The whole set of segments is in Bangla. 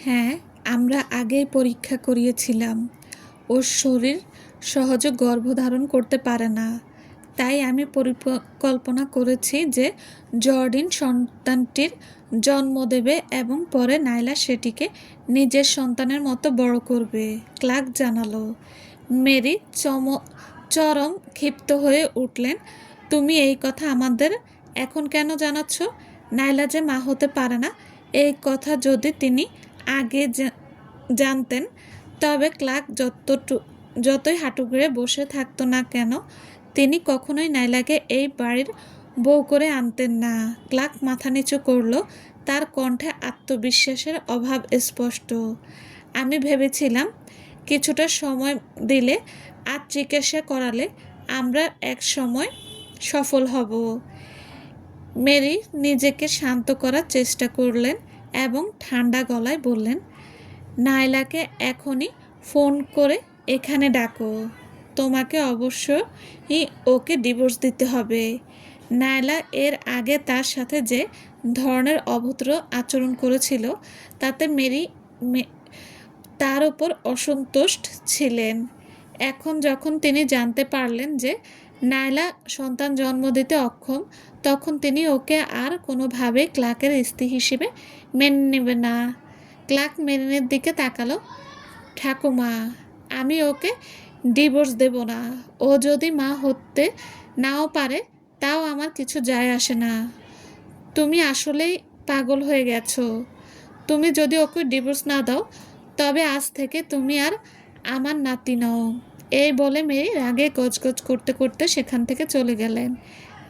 হ্যাঁ, আমরা আগেই পরীক্ষা করিয়েছিলাম। ওর শরীর সহজে গর্ভধারণ করতে পারে না। তাই আমি পরিকল্পনা করেছি যে জর্ডিন সন্তানটির জন্ম দেবে এবং পরে নাইলা সেটিকে নিজের সন্তানের মতো বড় করবে, ক্লার্ক জানালো। মেরি চরম ক্ষিপ্ত হয়ে উঠলেন। তুমি এই কথা আমাদের এখন কেন জানাচ্ছ? নাইলা যে মা হতে পারে না এই কথা যদি তিনি আগে জানতেন তবে ক্লার্ক যতই হাঁটু গেড়ে বসে থাকতো না কেন তিনি কখনোই নাইলাকে এই বাড়ির বউ করে আনতেন না। ক্লার্ক মাথা নিচু করল, তার কণ্ঠে আত্মবিশ্বাসের অভাব স্পষ্ট। আমি ভেবেছিলাম কিছুটা সময় দিলে আর চিকিৎসা করালে আমরা এক সময় সফল হব। মেরি নিজেকে শান্ত করার চেষ্টা করলেন এবং ঠান্ডা গলায় বললেন, নাইলাকে এখনই ফোন করে এখানে ডাকো। তোমাকে অবশ্যই ওকে ডিভোর্স দিতে হবে। নাইলা এর আগে তার সাথে যে ধরনের অভদ্র আচরণ করেছিল তাতে মেরি তার ওপর অসন্তুষ্ট ছিলেন। এখন যখন তিনি জানতে পারলেন যে নাইলা সন্তান জন্ম দিতে অক্ষম, তখন তিনি ওকে আর কোনোভাবেই ক্লার্কের স্ত্রী হিসেবে মেনে নেবে না। ক্লার্ক মেরিনের দিকে তাকালো। ঠাকুমা, আমি ওকে ডিভোর্স দেব না। ও যদি মা হতে নাও পারে তাও আমার কিছু যায় আসে না। তুমি আসলেই পাগল হয়ে গেছো। তুমি যদি ওকে ডিভোর্স না দাও তবে আজ থেকে তুমি আর আমার নাতি নও। এই বলে মেরি রাগে গজগজ করতে করতে সেখান থেকে চলে গেলেন।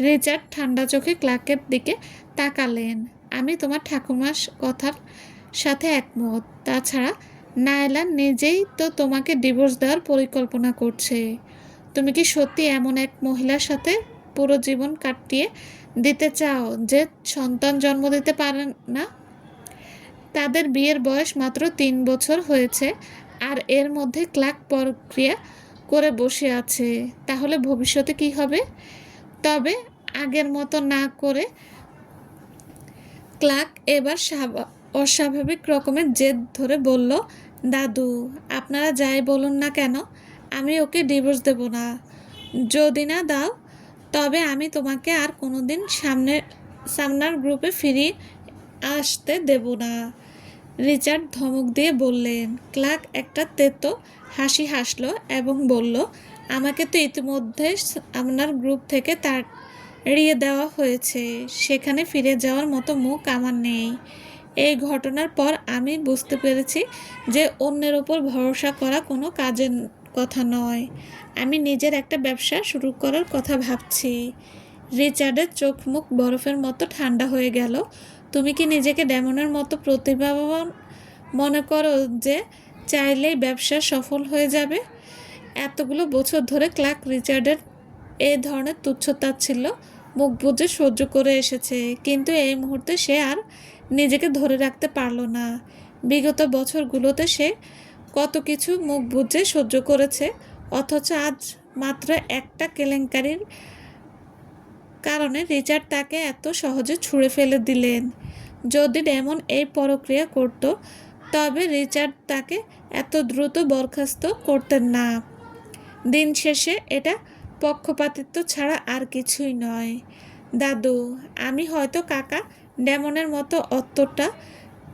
রিচার্ড ঠান্ডা চোখে ক্লার্কের দিকে তাকালেন। আমি তোমার ঠাকুমার কথার সাথে একমত। তাছাড়া নায়লা নিজেই তো তোমাকে ডিভোর্স দেওয়ার পরিকল্পনা করছে। তুমি কি সত্যি এমন এক মহিলার সাথে পুরো জীবন কাটিয়ে দিতে চাও যে সন্তান জন্ম দিতে পারে না? তাদের বিয়ের বয়স মাত্র 3 বছর হয়েছে আর এর মধ্যে ক্লার্ক প্রক্রিয়া করে বসে আছে। তাহলে ভবিষ্যতে কি হবে? তবে আগের মতো না করে ক্লার্ক এবার অস্বাভাবিক রকমের জেদ ধরে বলল, দাদু, আপনারা যাই বলুন না কেন আমি ওকে ডিভোর্স দেব না। যদি না দাও তবে আমি তোমাকে আর কোনোদিন সামনের গ্রুপে ফিরিয়ে আসতে দেব না। রিচার্ড ধমক দিয়ে বললেন। ক্লার্ক একটা তেতো হাসি হাসল এবং বলল, আমাকে তো ইতিমধ্যে আপনার গ্রুপ থেকে তাড়িয়ে দেওয়া হয়েছে। সেখানে ফিরে যাওয়ার মতো মুখ আমার নেই। এই ঘটনার পর আমি বুঝতে পেরেছি যে অন্যের ওপর ভরসা করা কোনো কাজের কথা নয়। আমি নিজের একটা ব্যবসা শুরু করার কথা ভাবছি। রিচার্ডের চোখ মুখ বরফের মতো ঠান্ডা হয়ে গেল। তুমি কি নিজেকে ডেমনের মতো প্রতিভাবান মনে করো যে চাইলেই ব্যবসা সফল হয়ে যাবে? এতগুলো বছর ধরে ক্লার্ক রিচার্ডের এই ধরনের তুচ্ছ-তাচ্ছিল্য মুখ বুজে সহ্য করে এসেছে, কিন্তু এই মুহূর্তে সে আর নিজেকে ধরে রাখতে পারল না। বিগত বছরগুলোতে সে কত কিছু মুখ বুজে সহ্য করেছে, অথচ আজ মাত্র একটা কেলেঙ্কারির কারণে রিচার্ড তাকে এত সহজে ছুঁড়ে ফেলে দিলেন। যদি ডেমন এই প্রক্রিয়া করত তবে রিচার্ড তাকে এত দ্রুত বরখাস্ত করতেন না। দিন শেষে এটা পক্ষপাতিত্ব ছাড়া আর কিছুই নয়। দাদু, আমি হয়তো কাকা ডেমনের মতো অতটা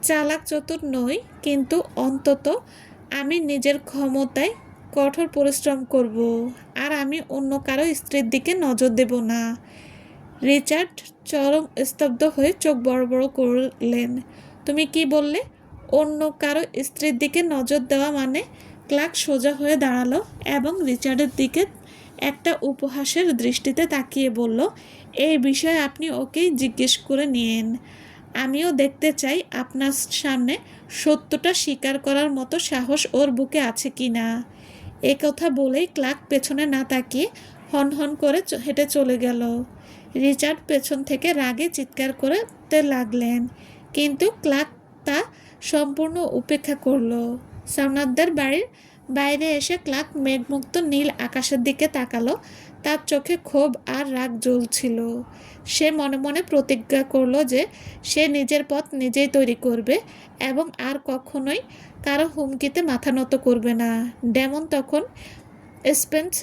চালাক চতুর নই, কিন্তু অন্তত আমি নিজের ক্ষমতায় কঠোর পরিশ্রম করব আর আমি অন্য কারো স্ত্রীর দিকে নজর দেব না। রিচার্ড চরম স্তব্ধ হয়ে চোখ বড় বড় করলেন। তুমি কি বললে? অন্য কারো স্ত্রীর দিকে নজর দেওয়া মানে? ক্লার্ক সোজা হয়ে দাঁড়ালো এবং রিচার্ডের দিকে একটা উপহাসের দৃষ্টিতে তাকিয়ে বলল, এই বিষয়ে আপনি ওকেই জিজ্ঞেস করে নিন। আমিও দেখতে চাই আপনার সামনে সত্যটা স্বীকার করার মতো সাহস ওর বুকে আছে কি না। এ কথা বলেই ক্লার্ক পেছনে না তাকিয়ে হনহন করে হেঁটে চলে গেল। রিচার্ড পেছন থেকে রাগে চিৎকার করতে লাগলেন, কিন্তু ক্লার্ক তা সম্পূর্ণ উপেক্ষা করল। সামনাদের বাড়ির বাইরে এসে ক্লার্ক মেঘমুক্ত নীল আকাশের দিকে তাকালো। তার চোখে ক্ষোভ আর রাগ জ্বলছিল। সে মনে মনে প্রতিজ্ঞা করলো যে সে নিজের পথ নিজেই তৈরি করবে এবং আর কখনোই কারো হুমকিতে মাথা নত করবে না। ডেমন তখন স্পেন্স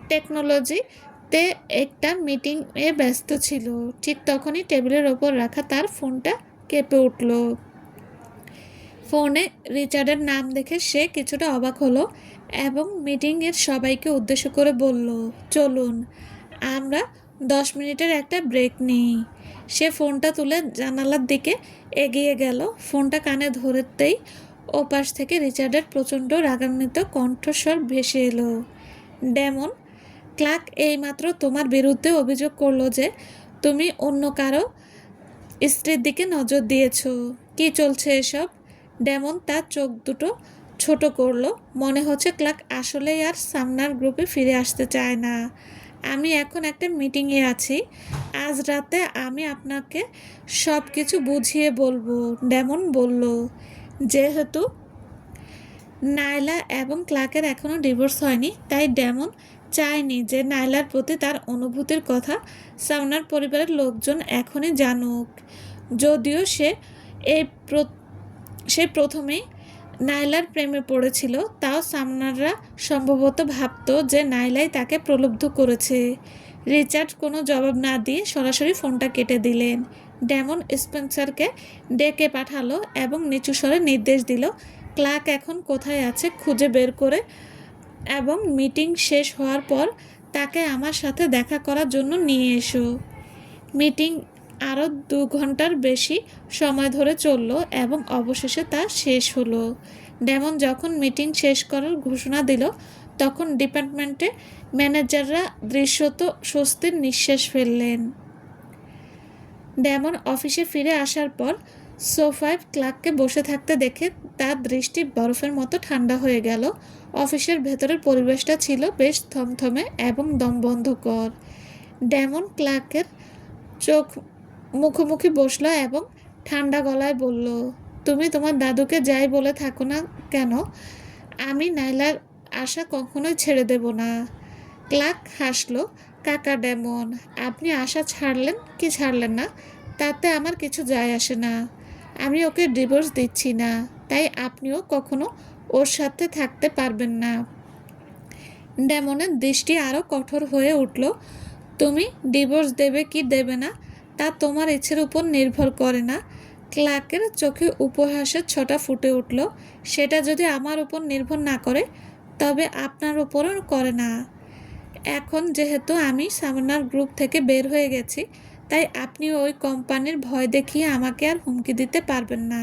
টেকনোলজিতে একটা মিটিংয়ে ব্যস্ত ছিল। ঠিক তখনই টেবিলের ওপর রাখা তার ফোনটা কেঁপে উঠল। ফোনে রিচার্ডের নাম দেখে সে কিছুটা অবাক হলো এবং মিটিংয়ের সবাইকে উদ্দেশ্য করে বলল, চলুন আমরা 10 মিনিটের একটা ব্রেক নিই। সে ফোনটা তুলে জানালার দিকে এগিয়ে গেল। ফোনটা কানে ধরতেই ওপাশ থেকে রিচার্ডের প্রচণ্ড রাগান্বিত কণ্ঠস্বর ভেসে এলো, ডেমন, ক্লার্ক এইমাত্র তোমার বিরুদ্ধে অভিযোগ করলো যে তুমি অন্য কারো স্ত্রীর দিকে নজর দিয়েছ। কি চলছে এসব? ডেমন তার চোখ দুটো ছোট করলো। মনে হচ্ছে ক্লার্ক আসলেই আর সামনার গ্রুপে ফিরে আসতে চায় না। আমি এখন একটা মিটিংয়ে আছি। আজ রাতে আমি আপনাকে সব কিছু বুঝিয়ে বলবো, ডেমন বলল। যেহেতু নায়লা এবং ক্লার্কের এখনও ডিভোর্স হয়নি, তাই ডেমন চায়নি যে নায়লার প্রতি তার অনুভূতির কথা সামনার পরিবারের লোকজন এখনই জানুক। যদিও সে প্রথমেই নায়লার প্রেমে পড়েছিল, তাও সামনাররা সম্ভবত ভাবত যে নায়লাই তাকে প্রলুব্ধ করেছে। রিচার্ড কোনো জবাব না দিয়ে সরাসরি ফোনটা কেটে দিলেন। ডেমন স্পেন্সারকে ডেকে পাঠালো এবং নিচু স্বরে নির্দেশ দিল, ক্লার্ক এখন কোথায় আছে খুঁজে বের করে এবং মিটিং শেষ হওয়ার পর তাকে আমার সাথে দেখা করার জন্য নিয়ে এসো। মিটিং আরও 2 ঘন্টার বেশি সময় ধরে চলল এবং অবশেষে তা শেষ হলো। ডেমন যখন মিটিং শেষ করার ঘোষণা দিল, তখন ডিপার্টমেন্টে ম্যানেজাররা দৃশ্যত স্বস্তির নিঃশ্বাস ফেললেন। ডেমন অফিসে ফিরে আসার পর সোফায় ক্লার্ককে বসে থাকতে দেখে তার দৃষ্টি বরফের মতো ঠান্ডা হয়ে গেল। অফিসের ভেতরের পরিবেশটা ছিল বেশ থমথমে এবং দমবন্ধকর। ডেমন ক্লার্কের চোখ মুখোমুখি বসলো এবং ঠান্ডা গলায় বলল, তুমি তোমার দাদুকে যাই বলে থাকো না কেন, আমি নায়লার আশা কখনোই ছেড়ে দেব না। ক্লার্ক হাসলো, কাকা ডেমন, আপনি আশা ছাড়লেন কি ছাড়লেন না তাতে আমার কিছু যায় আসে না। আমি ওকে ডিভোর্স দিচ্ছি না, তাই আপনিও কখনো ওর সাথে থাকতে পারবেন না। ডেমনের দৃষ্টি আরও কঠোর হয়ে উঠল। তুমি ডিভোর্স দেবে কি দেবে না তা তোমার ইচ্ছের উপর নির্ভর করে না। ক্লার্কের চোখে উপহাসের ছটা ফুটে উঠল। সেটা যদি আমার উপর নির্ভর না করে তবে আপনার উপরও করে না। এখন যেহেতু আমি সামনার গ্রুপ থেকে বের হয়ে গেছি, তাই আপনি ওই কোম্পানির ভয় দেখিয়ে আমাকে আর হুমকি দিতে পারবেন না।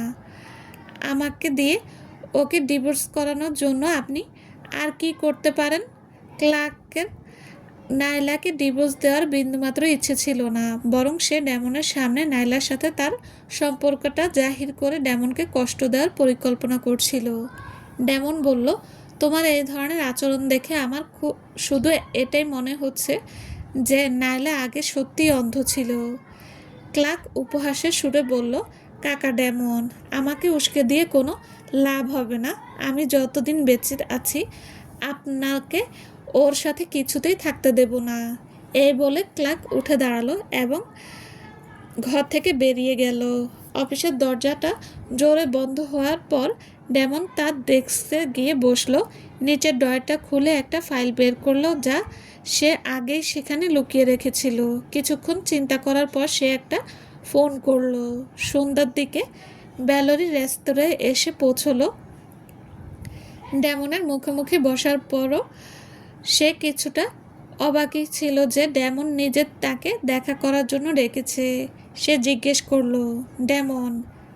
আমাকে দিয়ে ওকে ডিভোর্স করানোর জন্য আপনি আর কি করতে পারেন? ক্লার্কের নায়লাকে ডিভোর্স দেওয়ার বিন্দুমাত্র ইচ্ছে ছিল না, বরং সে ডেমনের সামনে নায়লার সাথে তার সম্পর্কটা জাহির করে ডেমনকে কষ্ট দেওয়ার পরিকল্পনা করছিল। ডেমন বলল, তোমার এই ধরনের আচরণ দেখে আমার শুধু এটাই মনে হচ্ছে যে নায়লা আগে সত্যিই অন্ধ ছিল। ক্লার্ক উপহাসের সুরে বলল, কাকা ডেমন, আমাকে উস্কে দিয়ে কোনো লাভ হবে না। আমি যতদিন বেঁচে আছি আপনাকে ওর সাথে কিছুতেই থাকতে দেব না। এই বলে ক্লার্ক উঠে দাঁড়ালো এবং ঘর থেকে বেরিয়ে গেল। অফিসের দরজাটা জোরে বন্ধ হওয়ার পর ডেমন তার ডেস্কে গিয়ে বসলো। নিচের ড্রয়ারটা খুলে একটা ফাইল বের করলো যা সে আগেই সেখানে লুকিয়ে রেখেছিল। কিছুক্ষণ চিন্তা করার পর সে একটা ফোন করলো। সন্ধ্যার দিকে ব্যালোরি রেস্তোরাঁয় এসে পৌঁছলো। ডেমনের মুখোমুখি বসার পরও সে কিছুটা অবাকই ছিল যে ডেমন নিজে তাকে দেখা করার জন্য ডেকেছে। সে জিজ্ঞেস করলো, ডেমন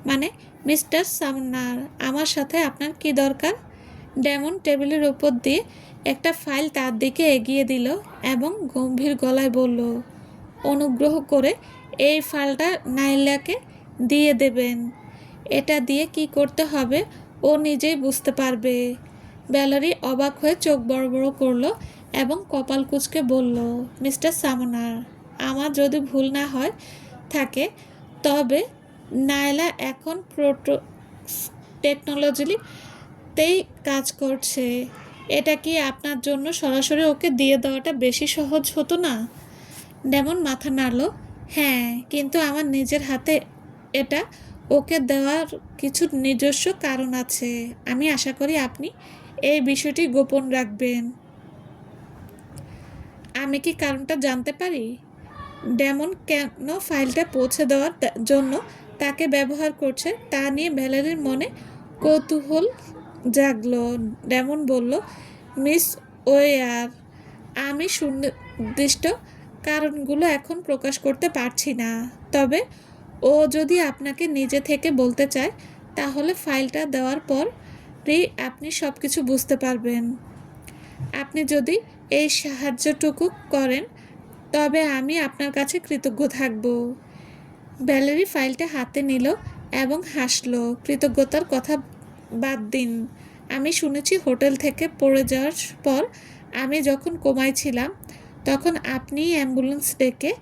মানে মিস্টার সামনার, আমার সাথে আপনার কি দরকার? ডেমন টেবিলের উপর দিয়ে একটা ফাইল তার দিকে এগিয়ে দিল এবং গম্ভীর গলায় বলল, অনুগ্রহ করে এই ফাইলটা নাইলাকে দিয়ে দেবেন। এটা দিয়ে কি করতে হবে ও নিজেই বুঝতে পারবে। ব্যালারি অবাক হয়ে চোখ বড় বড় করলো এবং কপাল কুঁচকে বলল, মিস্টার সামনার, আমার যদি ভুল না হয় থাকে তবে নায়লা এখন টেকনোলজিতেই কাজ করছে। এটা কি আপনার জন্য সরাসরি ওকে দিয়ে দেওয়াটা বেশি সহজ হতো না? ডেমন মাথা নাড়ল। হ্যাঁ, কিন্তু আমার নিজের হাতে এটা ওকে দেওয়ার কিছু নিজস্ব কারণ আছে। আমি আশা করি আপনি এই বিষয়টি গোপন রাখবেন। আমি কি কারণটা জানতে পারি? ডেমন কেন ফাইলটা পৌঁছে দেওয়ার জন্য তাকে ব্যবহার করছে তা নিয়ে ভ্যালেরির মনে কৌতূহল জাগলো। ডেমন বলল, মিস ওয়ার, আমি সুনির্দিষ্ট কারণগুলো এখন প্রকাশ করতে পারছি না। তবে ও যদি আপনাকে নিজে থেকে বলতে চায় তাহলে ফাইলটা দেওয়ার পরই আপনি সব কিছু বুঝতে পারবেন। আপনি যদি এই সাহায্যটুকু করেন তবে আমি আপনার কাছে কৃতজ্ঞ থাকব। ভ্যালেরি ফাইলটা হাতে নিল এবং হাসল। কৃতজ্ঞতার কথা বাদ দিন। আমি শুনেছি হোটেল থেকে পড়ে যাওয়ার পর আমি যখন কোমায় ছিলাম তখন আপনি অ্যাম্বুলেন্স ডেকে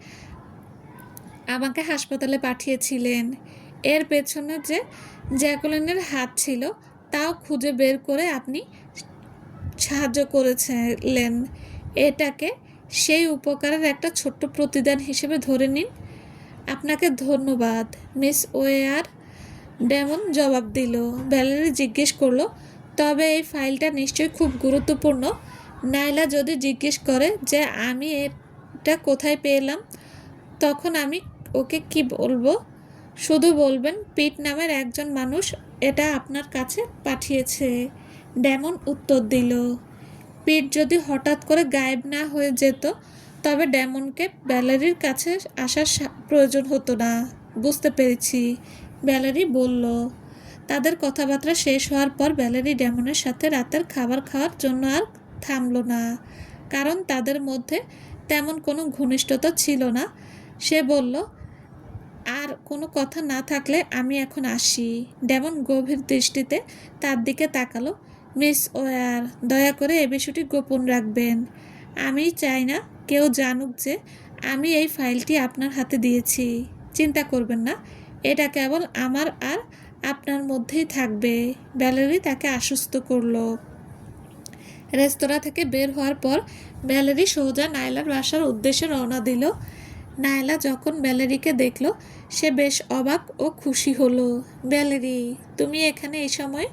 আমাকে হাসপাতালে পাঠিয়েছিলেন। এর পেছনে যে জ্যাকুলিনের হাত ছিল তাও খুঁজে বের করে আপনি সাহায্য করেছিলেন। এটাকে সেই উপকারের একটা ছোট্ট প্রতিদান হিসেবে ধরে নিন। আপনাকে ধন্যবাদ, মিস ওয়ার, ডেমন জবাব দিল। ভ্যালেরি জিজ্ঞেস করলো, তবে এই ফাইলটা নিশ্চয়ই খুব গুরুত্বপূর্ণ। নাইলা যদি জিজ্ঞেস করে যে আমি এটা কোথায় পেলাম, তখন আমি ওকে কি বলবো? শুধু বলবেন পিট নামের একজন মানুষ এটা আপনার কাছে পাঠিয়েছে। ডেমন উত্তর দিল। পিট যদি হঠাৎ করে গায়েব না হয়ে যেত তবে ডেমনকে ভ্যালেরির কাছে আসার প্রয়োজন হতো না। বুঝতে পেরেছি, ভ্যালেরি বলল। তাদের কথাবার্তা শেষ হওয়ার পর ভ্যালেরি ডেমনের সাথে রাতের খাবার খাওয়ার জন্য আর থামল না, কারণ তাদের মধ্যে তেমন কোনো ঘনিষ্ঠতা ছিল না। সে বলল, আর কোনো কথা না থাকলে আমি এখন আসি। ডেমন গভীর দৃষ্টিতে তার দিকে তাকালো। মিস ওয়ার, দয়া করে এ বিষয়টি গোপন রাখবেন। আমি চাই না কেউ জানুক যে আমি এই ফাইলটি আপনার হাতে দিয়েছি। চিন্তা করবেন না, এটা কেবল আমার আর আপনার মধ্যেই থাকবে। ভ্যালেরি তাকে আশ্বস্ত করলো। রেস্তোরাঁ থেকে বের হওয়ার পর ভ্যালেরি সোজা নাইলার বাসার উদ্দেশ্যে রওনা দিল। নাইলা যখন ভ্যালেরিকে দেখল সে বেশ অবাক ও খুশি হলো। ভ্যালেরি, তুমি এখানে এই সময়?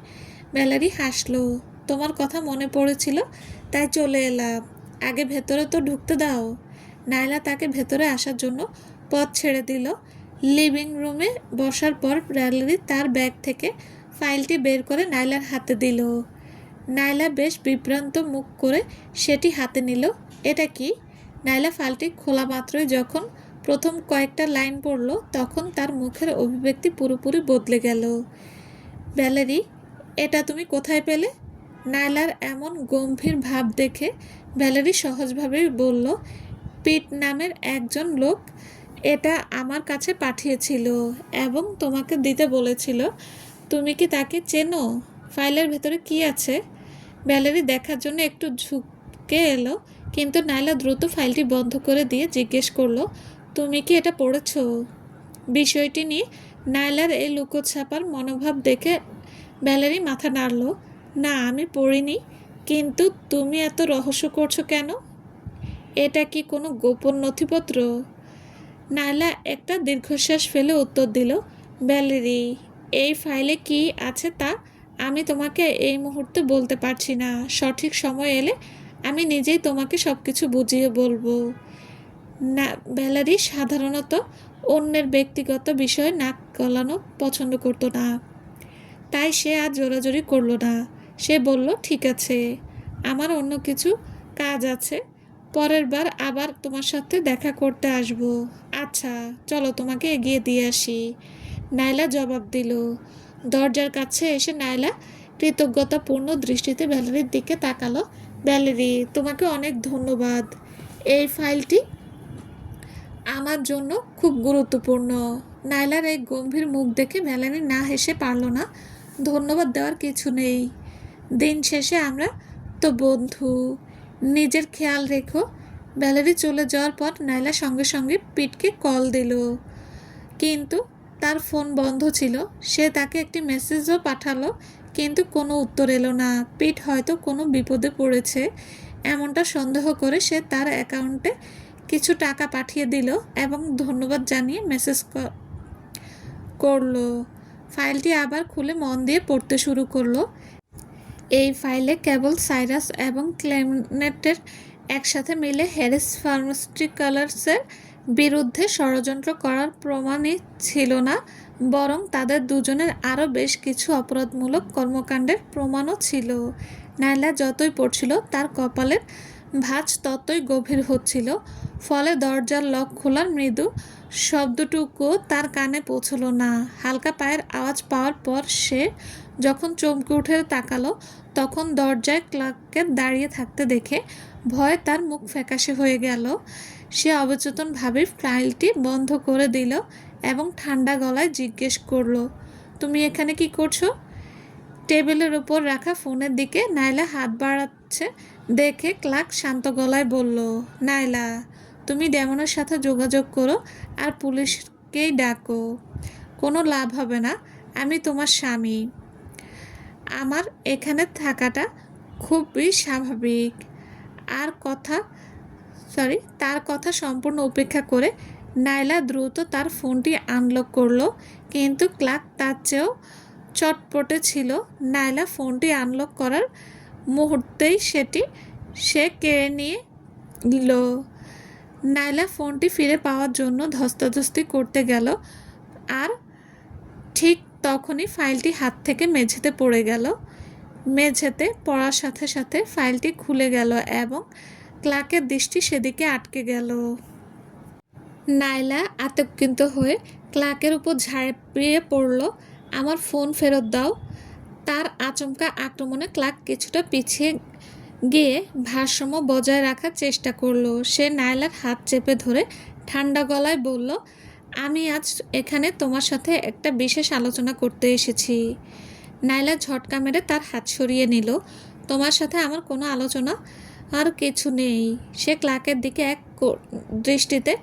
ভ্যালেরি হাসলো। তোমার কথা মনে পড়েছিল তাই চলে এলাম। আগে ভেতরে তো ঢুকতে দাও। নাইলা তাকে ভেতরে আসার জন্য পথ ছেড়ে দিল। লিভিং রুমে বসার পর ভ্যালেরি তার ব্যাগ থেকে ফাইলটি বের করে নাইলার হাতে দিল। নাইলা বেশ বিভ্রান্ত মুখ করে সেটি হাতে নিল। এটা কি? নাইলা ফাইলটি খোলা মাত্রই যখন প্রথম কয়েকটা লাইন পড়ল তখন তার মুখের অভিব্যক্তি পুরোপুরি বদলে গেল। ভ্যালেরি, এটা তুমি কোথায় পেলে? নাইলার এমন গম্ভীর ভাব দেখে ভ্যালেরি সহজভাবেই বলল, পিট নামের একজন লোক এটা আমার কাছে পাঠিয়েছিল এবং তোমাকে দিতে বলেছিল। তুমি কি তাকে চেনো? ফাইলের ভেতরে কি আছে? ভ্যালেরি দেখার জন্য একটু ঝুঁকে এলো, কিন্তু নাইলা দ্রুত ফাইলটি বন্ধ করে দিয়ে জিজ্ঞেস করলো, তুমি কি এটা পড়েছো? বিষয়টি নিয়ে নাইলার এই লুকোছাপার মনোভাব দেখে ভ্যালেরি মাথা নাড়ল। না, আমি পড়িনি। কিন্তু তুমি এত রহস্য করছো কেন? এটা কি কোনো গোপন নথিপত্র? নাইলা একটা দীর্ঘশ্বাস ফেলে উত্তর দিল, ভ্যালেরি, এই ফাইলে কি আছে তা আমি তোমাকে এই মুহূর্তে বলতে পারছি না। সঠিক সময় এলে আমি নিজেই তোমাকে সব কিছু বুঝিয়ে বলবো। না, ভ্যালেরি সাধারণত অন্যের ব্যক্তিগত বিষয়ে নাক গলানো পছন্দ করতো না, তাই সে আর জোরাজোরি করলো না। সে বলল, ঠিক আছে, আমার অন্য কিছু কাজ আছে। পরের বার আবার তোমার সাথে দেখা করতে আসবো। আচ্ছা, চলো তোমাকে এগিয়ে দিয়ে আসি। নাইলা জবাব দিল। দরজার কাছে এসে নাইলা কৃতজ্ঞতাপূর্ণ দৃষ্টিতে ভ্যালেরির দিকে তাকালো। ভ্যালেরি, তোমাকে অনেক ধন্যবাদ। এই ফাইলটি আমার জন্য খুব গুরুত্বপূর্ণ। নাইলার এই গম্ভীর মুখ দেখে ভ্যালেরি না হেসে পারল না। ধন্যবাদ দেওয়ার কিছু নেই। দিন শেষে আমরা তো বন্ধু। নিজের খেয়াল রেখো। ভ্যালেরি চলে যাওয়ার পর নাইলা সঙ্গে সঙ্গে পিটকে কল দিল, কিন্তু তার ফোন বন্ধ ছিল। সে তাকে একটি মেসেজও পাঠালো, কিন্তু কোনো উত্তর এলো না। পিট হয়তো কোনো বিপদে পড়েছে এমনটা সন্দেহ করে সে তার অ্যাকাউন্টে কিছু টাকা পাঠিয়ে দিল এবং ধন্যবাদ জানিয়ে মেসেজ করলো। ফাইলটি আবার খুলে মন দিয়ে পড়তে শুরু করলো। এই ফাইলে কেবল সাইরাস এবং ক্লেমেন্টের একসাথে মিলে হ্যারিস ফার্মাসিউটিক্যালসের বিরুদ্ধে ষড়যন্ত্র করার প্রমাণই ছিল না, বরং তাদের দুজনের আরও বেশ কিছু অপরাধমূলক কর্মকাণ্ডের প্রমাণও ছিল। নাইলা যতই পড়ছিল তার কপালের ভাঁজ ততই গভীর হচ্ছিল, ফলে দরজার লক খোলার মৃদু শব্দটুকুও তার কানে পৌঁছল না। হালকা পায়ের আওয়াজ পাওয়ার পর সে যখন চমকে উঠে তাকালো, তখন দরজায় ক্লার্ককে দাঁড়িয়ে থাকতে দেখে ভয়ে তার মুখ ফ্যাকাশে হয়ে গেল। সে অবচেতনভাবে ফাইলটি বন্ধ করে দিল এবং ঠান্ডা গলায় জিজ্ঞেস করলো, তুমি এখানে কি করছো? টেবিলের উপর রাখা ফোনের দিকে নাইলা হাত বাড়াচ্ছে দেখে ক্লার্ক শান্ত গলায় বলল, নাইলা, তুমি ডেমনের সাথে যোগাযোগ করো আর পুলিশকেই ডাকো। কোনো লাভ হবে না। আমি তোমার স্বামী। আমার এখানে থাকাটা খুবই স্বাভাবিক। তার কথা সম্পূর্ণ উপেক্ষা করে নাইলা দ্রুত তার ফোনটি আনলক করলো, কিন্তু ক্লার্ক তার চেয়েও চটপটে ছিল। নাইলা ফোনটি আনলক করার মুহূর্তেই সে কেড়ে নিয়ে নিল। নাইলা ফোনটি ফিরে পাওয়ার জন্য ধস্তাধস্তি করতে গেল, আর ঠিক তখনই ফাইলটি হাত থেকে মেঝেতে পড়ে গেল। মেঝেতে পড়ার সাথে সাথে ফাইলটি খুলে গেল এবং ক্লার্কের দৃষ্টি সেদিকে আটকে গেল। নাইলা আতঙ্কিত হয়ে ক্লার্কের উপর ঝাঁপিয়ে পড়ল, আমার ফোন ফেরত দাও। তার আচমকা আক্রমণে ক্লার্ক কিছুটা পিছিয়ে গিয়ে ভারসাম্য বজায় রাখার চেষ্টা করলো। সে নাইলার হাত চেপে ধরে ঠান্ডা গলায় বলল, আমি আজ এখানে তোমার সাথে একটা বিশেষ আলোচনা করতে এসেছি। নাইলা ঝটকা মেরে তার হাত সরিয়ে নিল। তোমার সাথে আমার কোনো আলোচনা আর কিছু নেই। সে ক্লার্কের দিকে এক দৃষ্টিতে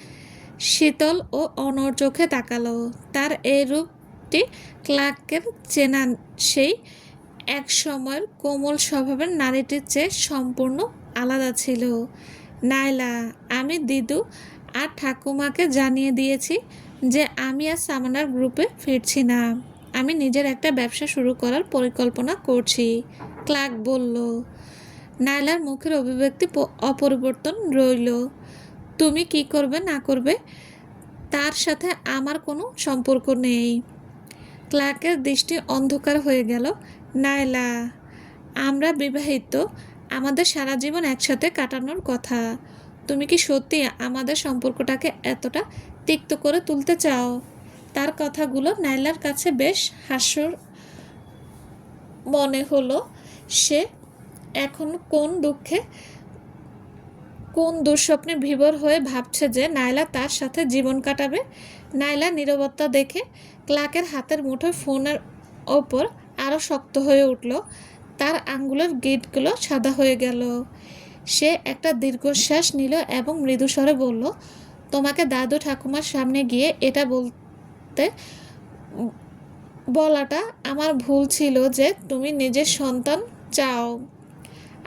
শীতল ও অনড় চোখে তাকালো। তার এই রূপটি ক্লার্কের চেনা সেই এক সময়ের কোমল স্বভাবের নারীটির চেয়ে সম্পূর্ণ আলাদা ছিল। নাইলা, আমি দিদু আর ঠাকুমাকে জানিয়ে দিয়েছি যে আমি আর সামানার গ্রুপে ফিরছি না। আমি নিজের একটা ব্যবসা শুরু করার পরিকল্পনা করছি, ক্লার্ক বলল। নাইলার মুখের অভিব্যক্তি অপরিবর্তন রইল। তুমি কি করবে না করবে তার সাথে আমার কোনো সম্পর্ক নেই। ক্লার্কের দৃষ্টি অন্ধকার হয়ে গেল। নাইলা, আমরা বিবাহিত, আমাদের সারা জীবন একসাথে কাটানোর কথা। তুমি কি সত্যি আমাদের সম্পর্কটাকে এতটা তিক্ত করে তুলতে চাও? তার কথাগুলো নাইলার কাছে বেশ হাস্যর মনে হলো। সে এখন কোন দুঃস্বপ্নে বিভোর হয়ে ভাবছে যে নাইলা তার সাথে জীবন কাটাবে। নাইলা নীরবতা দেখে ক্লার্কের হাতের মুঠোয় ফোনের ওপর আরও শক্ত হয়ে উঠল। তার আঙ্গুলের গিঁটগুলো সাদা হয়ে গেল। সে একটা দীর্ঘশ্বাস নিল এবং মৃদুস্বরে বলল, তোমাকে দাদু ঠাকুমার সামনে গিয়ে এটা বলাটা আমার ভুল ছিল যে তুমি নিজের সন্তান চাও।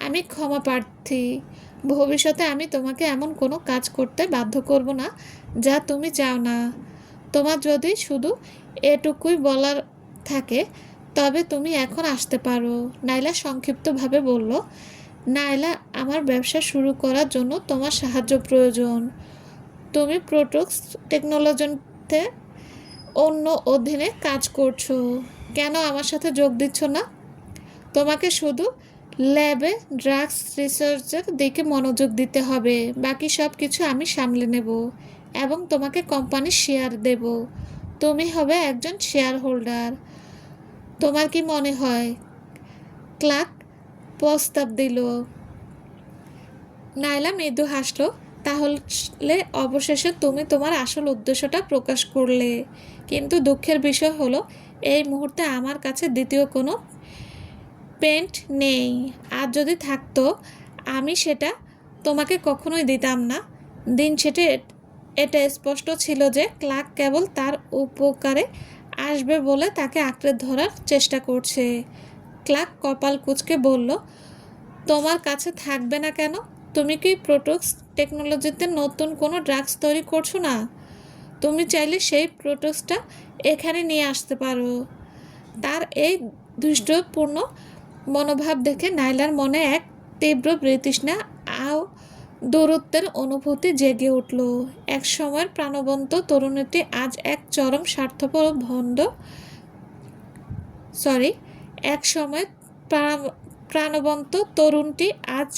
আমি ক্ষমা প্রার্থী। ভবিষ্যতে আমি তোমাকে এমন কোনো কাজ করতে বাধ্য করব না যা তুমি চাও না। তোমার যদি শুধু এটুকুই বলার থাকে তবে তুমি এখন আসতে পারো, নাইলা সংক্ষিপ্তভাবে বলল। নাইলা, আমার ব্যবসা শুরু করার জন্য তোমার সাহায্য প্রয়োজন। তুমি প্রোটক্স টেকনোলজিতে অন্য অধীনে কাজ করছো, কেন আমার সাথে যোগ দিচ্ছ না? তোমাকে শুধু ল্যাবে ড্রাগস রিসার্চের দিকে মনোযোগ দিতে হবে। বাকি সব কিছু আমি সামলে নেব এবং তোমাকে কোম্পানির শেয়ার দেব। তুমি হবে একজন শেয়ার হোল্ডার। তোমার কি মনে হয়? ক্লার্ক প্রস্তাব দিল। নাইলা মৃদু হাসল। তাহলে অবশেষে তুমি তোমার আসল উদ্দেশ্যটা প্রকাশ করলে। কিন্তু দুঃখের বিষয় হলো এই মুহূর্তে আমার কাছে দ্বিতীয় কোনো পেন্ট নেই। আর যদি থাকতো আমি সেটা তোমাকে কখনোই দিতাম না। দিন শেষে এটা স্পষ্ট ছিল যে ক্লার্ক কেবল তার উপকারে আসবে বলে তাকে আঁকড়ে ধরার চেষ্টা করছে। ক্লার্ক কপাল কুঁচকে বলল, তোমার কাছে থাকবে না কেন? তুমি কি প্রোটক্স টেকনোলজিতে নতুন কোনো ড্রাগস তৈরি করছো না? তুমি চাইলে সেই প্রোটক্সটা এখানে নিয়ে আসতে পারো। তার এই দুষ্টপূর্ণ মনোভাব দেখে নাইলার মনে এক তীব্র বিতৃষ্ণা আর দূরত্বের অনুভূতি জেগে উঠল। এক সময়ের প্রাণবন্ত তরুণীটি আজ এক চরম স্বার্থপর ও ভণ্ড সরি এক সময় প্রাণবন্ত তরুণটি আজ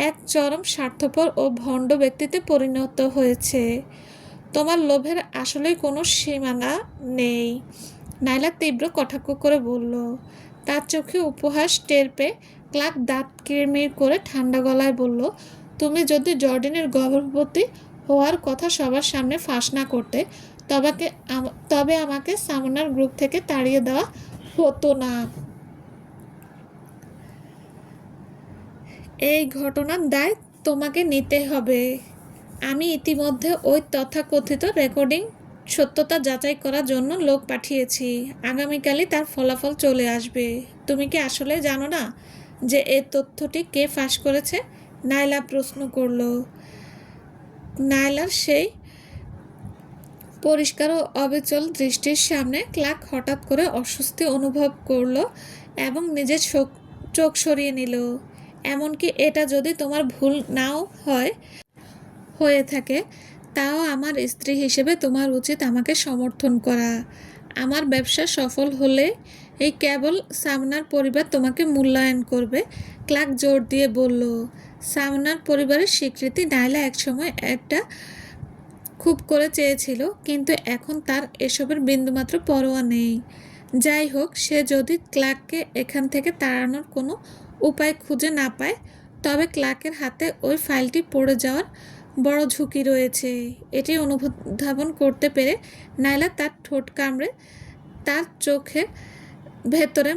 এক চরম স্বার্থপর ও ভণ্ড ব্যক্তিতে পরিণত হয়েছে। তোমার লোভের আসলেই কোনো সীমানা নেই, নাইলা তীব্র কটাক্ষ করে বলল। তার চোখে উপহাস টের পেয়ে ক্লার্ক দাঁত কিরমির করে ঠান্ডা গলায় বলল, তুমি যদি জর্ডেনের গর্ভবতী হওয়ার কথা সবার সামনে ফাঁস না করতে তবে আমাকে সামনার গ্রুপ থেকে তাড়িয়ে দেওয়া হতো না। এই ঘটনার দায় তোমাকে নিতে হবে। আমি ইতিমধ্যে ওই তথাকথিত রেকর্ডিং সত্যতা যাচাই করার জন্য লোক পাঠিয়েছি। আগামীকালই তার ফলাফল চলে আসবে। তুমি কি আসলে জানো না যে এই তথ্যটি কে ফাঁস করেছে? নাইলা প্রশ্ন করল। নাইলার সেই পরিষ্কার ও অবিচল দৃষ্টির সামনে ক্লার্ক হঠাৎ করে অস্বস্তি অনুভব করল এবং নিজের চোখ সরিয়ে নিল। এমনকি এটা যদি তোমার ভুল নাও হয়ে থাকে, তাও আমার স্ত্রী হিসেবে তোমার উচিত আমাকে সমর্থন করা। আমার ব্যবসা সফল হলে এই কেবল সামনার পরিবার তোমাকে মূল্যায়ন করবে, ক্লার্ক জোর দিয়ে বলল। সামনার পরিবারের স্বীকৃতি নাইলা একসময় একটা খুব করে চেয়েছিল, কিন্তু এখন তার এসবের বিন্দুমাত্র পরোয়া নেই। যাই হোক, সে যদি ক্লার্ককে এখান থেকে তাড়ানোর কোনো উপায় খুঁজে না পায়, তবে ক্লার্কের হাতে ওই ফাইলটি পড়ে যাওয়ার বড় ঝুঁকি রয়েছে। এটি অনুধাবন করতে পেরে নাইলা তার ঠোঁট কামড়ে তার চোখের ভেতরে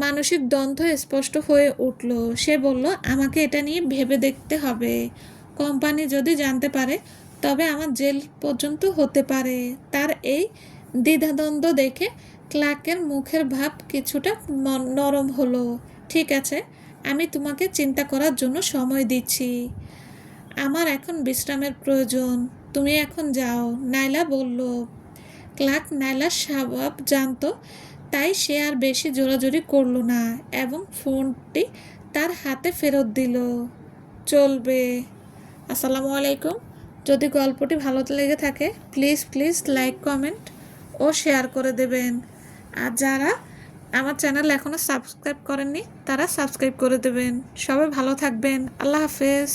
মানসিক দ্বন্দ্ব স্পষ্ট হয়ে উঠল। সে বলল, আমাকে এটা নিয়ে ভেবে দেখতে হবে। কোম্পানি যদি জানতে পারে তবে আমার জেল পর্যন্ত হতে পারে। তার এই দ্বিধাদ্বন্দ্ব দেখে ক্লার্কের মুখের ভাব কিছুটা নরম হলো। ঠিক আছে, আমি তোমাকে চিন্তা করার জন্য সময় দিচ্ছি। আমার এখন বিশ্রামের প্রয়োজন। তুমি এখন যাও, নাইলা বলল। ক্লার্ক নাইলার স্বভাব জানত, তাই সে আর বেশি জোরাজুরি করল না এবং ফোনটি তার হাতে ফেরত দিল। চলবে। আসসালামু আলাইকুম। যদি গল্পটি ভালো লেগে থাকে প্লিজ লাইক, কমেন্ট ও শেয়ার করে দেবেন। আর যারা আমার চ্যানেল এখনও সাবস্ক্রাইব করেননি তারা সাবস্ক্রাইব করে দেবেন। সবাই ভালো থাকবেন। আল্লাহ হাফেজ।